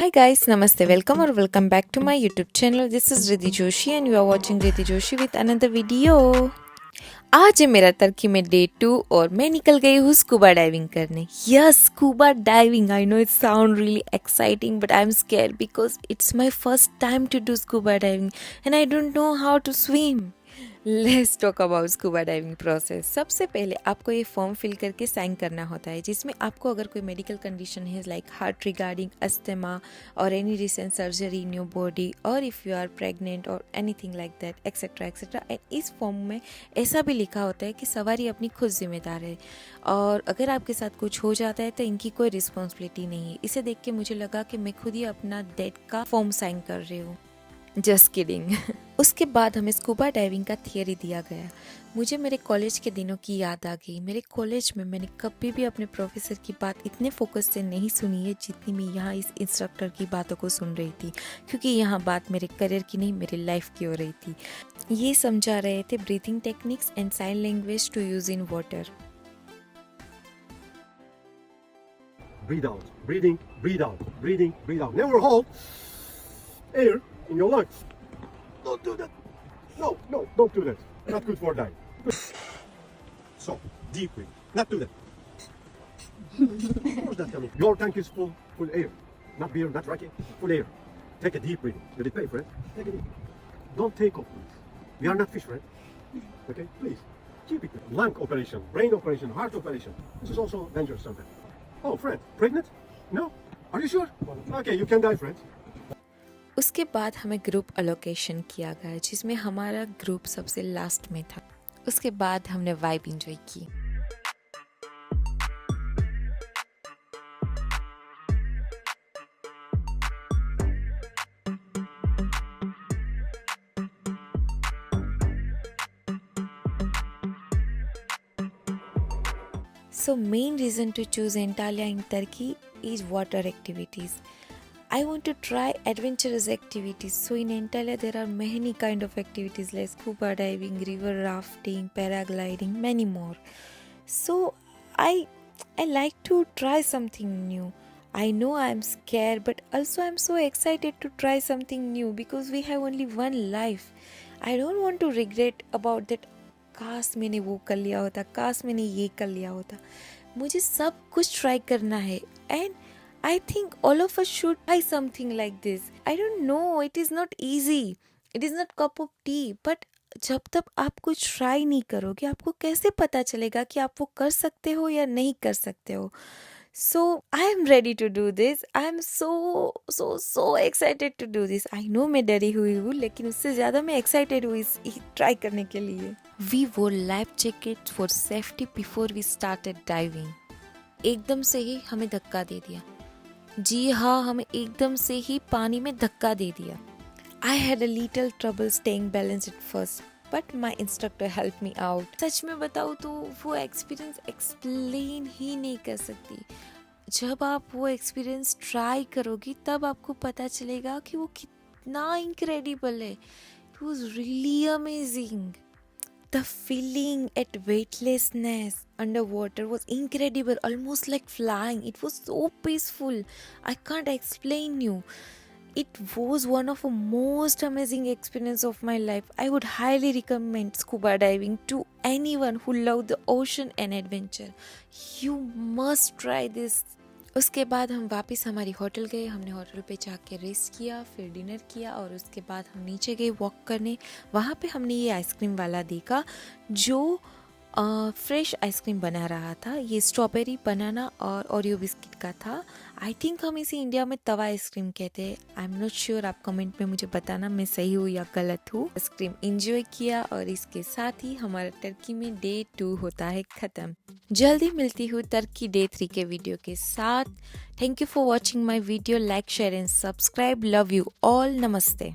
Hi guys, Namaste, welcome or welcome back to my YouTube channel. This is Riddhi Joshi and you are watching Riddhi Joshi with another video. आज है मेरा Turkey में day 2 और मैं निकल गई हूँ स्कूबा डाइविंग करने. Yes, scuba diving. I know it sound really exciting but I am scare because it's my first time to do scuba diving and I don't know how to swim. Let's talk about scuba diving process. सबसे पहले आपको ये form fill करके sign करना होता है जिसमें आपको अगर कोई मेडिकल कंडीशन है लाइक हार्ट रिगार्डिंग अस्थमा और any recent surgery in your body और इफ़ यू आर प्रेग्नेंट और anything like that etcetera etcetera. And इस फॉर्म में ऐसा भी लिखा होता है कि सवारी अपनी खुद जिम्मेदार है और अगर आपके साथ कुछ हो जाता है तो इनकी कोई रिस्पॉन्सिबिलिटी नहीं है. इसे देख के मुझे लगा कि मैं खुद ही अपना डेट का फॉर्म साइन कर रही हूँ. Just kidding. उसके बाद हमें स्कूबा डाइविंग का थियरी दिया गया. मुझे मेरे कॉलेज के दिनों की याद आ गई. मेरे कॉलेज में मैंने कभी भी अपने प्रोफेसर की बात इतने फोकस से नहीं सुनी है जितनी मैं यहाँ इस इंस्ट्रक्टर की बातों को सुन रही थी, क्योंकि यहाँ बात मेरे करियर की नहीं मेरी लाइफ की हो रही थी. ये समझा रहे थे breathing techniques and sign language to use in water. Breathe out, breathing, breathe out, breathing, breathe out. Never hold air in your lungs. Don't do that. No, don't do that. Not good for dying. So, deep breathe. Not do that. Where's that coming? Your tank is full air. Not beer, not racket, full air. Take a deep breathing. Did it pay, friend? Take a deep. Don't take off, please. We are not fish, friend. Okay, please. Keep it. Lung operation, brain operation, heart operation. This is also dangerous sometimes. Oh, friend, pregnant? No? Are you sure? Okay, you can die, friend. उसके बाद हमें group allocation किया गया जिसमें हमारा group सबसे last में था. उसके बाद हमने वाइब एंजॉय की. So main reason to choose Antalya in Turkey is water activities. I want to try adventurous activities. So in Antalya there are many kind of activities like scuba diving, river rafting, paragliding, many more. So I like to try something new. I know I'm scared but also I'm so excited to try something new because we have only one life. I don't want to regret about that. काश मैंने वो कर लिया होता, काश मैंने ये कर लिया होता. मुझे सब कुछ ट्राई करना है and I think all of us should try something like this. I don't know, it is not easy. It is not cup of tea. But जब तक आप कुछ ट्राई नहीं करोगे आपको कैसे पता चलेगा कि आप वो कर सकते हो या नहीं कर सकते हो. So I am ready to do this. I am so excited to do this. I know मैं डरी हुई हूँ लेकिन उससे ज़्यादा मैं excited हुई इस ट्राई करने के लिए. We wore life jackets for safety before we started diving. एकदम से ही हमें धक्का दे दिया. जी हाँ, हमें एकदम से ही पानी में धक्का दे दिया. I had a little trouble staying balanced at first, but my instructor helped me out. सच में बताऊँ तो वो एक्सपीरियंस एक्सप्लेन ही नहीं कर सकती. जब आप वो एक्सपीरियंस ट्राई करोगी तब आपको पता चलेगा कि वो कितना इनक्रेडिबल है. It was really amazing. The feeling at weightlessness underwater was incredible, almost like flying. It was so peaceful. I can't explain you. It was one of the most amazing experience of my life. I would highly recommend scuba diving to anyone who love the ocean and adventure. You must try this. उसके बाद हम वापस हमारी hotel गए. हमने hotel पे जाके rest किया, फिर डिनर किया और उसके बाद हम नीचे गए वॉक करने. वहाँ पे हमने ये आइसक्रीम वाला देखा जो फ्रेश आइसक्रीम बना रहा था. ये स्ट्रॉबेरी, बनाना और ओरियो बिस्किट का था. आई थिंक हम इसे इंडिया में तवा आइसक्रीम कहते हैं. आई एम नॉट श्योर, आप कमेंट में मुझे बताना मैं सही हूँ या गलत हूँ. आइसक्रीम एंजॉय किया और इसके साथ ही हमारा टर्की में डे 2 होता है ख़त्म. जल्दी मिलती हूँ टर्की डे 3 के वीडियो के साथ. Thank you for watching my video. Like, share and subscribe. Love you all. नमस्ते.